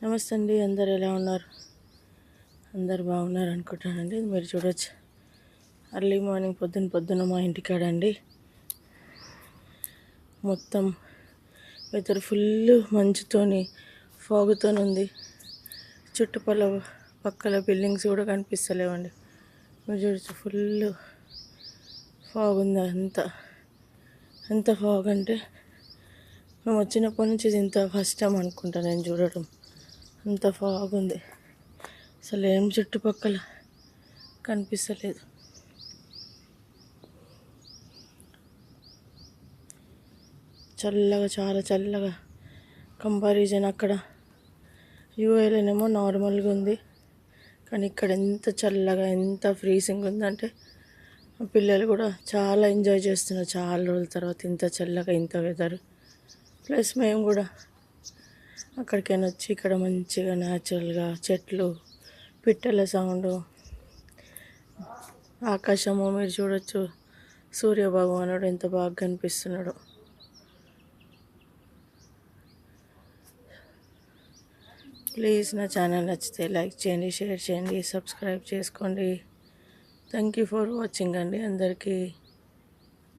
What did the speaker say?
నమస్తే అండి, అందరు ఎలా ఉన్నారు? అందరు బాగున్నారు అనుకుంటానండి. మీరు చూడొచ్చు, అర్లీ మార్నింగ్ పొద్దున మా ఇంటికాడండి మొత్తం వెదర్ ఫుల్ మంచుతోని ఫాగుతోని ఉంది. పక్కల బిల్డింగ్స్ కూడా కనిపిస్తలేవండి. మీరు చూడొచ్చు, ఫుల్ ఫాగ్ ఉంది. ఎంత ఫాగ్ అంటే మేము వచ్చినప్పటి నుంచి ఇది ఇంత ఫస్ట్ టైం అనుకుంటా నేను చూడటం. అంత ఫాగ్ ఉంది, అసలు ఏం చుట్టుపక్కల కనిపిస్తలేదు. చల్లగా, చాలా చల్లగా. కంపారిజన్ అక్కడ యూఏలోనేమో నార్మల్గా ఉంది, కానీ ఇక్కడ ఎంత చల్లగా, ఎంత ఫ్రీజింగ్ ఉందంటే పిల్లలు కూడా చాలా ఎంజాయ్ చేస్తున్నారు. చాలా రోజుల తర్వాత ఇంత చల్లగా, ఇంత వెదర్. ప్లస్ మేము కూడా అక్కడికైనా వచ్చి ఇక్కడ మంచిగా న్యాచురల్గా చెట్లు, పిట్టల సౌండ్, ఆకాశము మీరు చూడొచ్చు. సూర్య భగవానుడు ఎంత బాగా కనిపిస్తున్నాడు. ప్లీజ్ నా ఛానల్ నచ్చితే లైక్ చేయండి, షేర్ చేయండి, సబ్స్క్రైబ్ చేసుకోండి. థ్యాంక్ యూ ఫర్ వాచింగ్ అండి అందరికీ.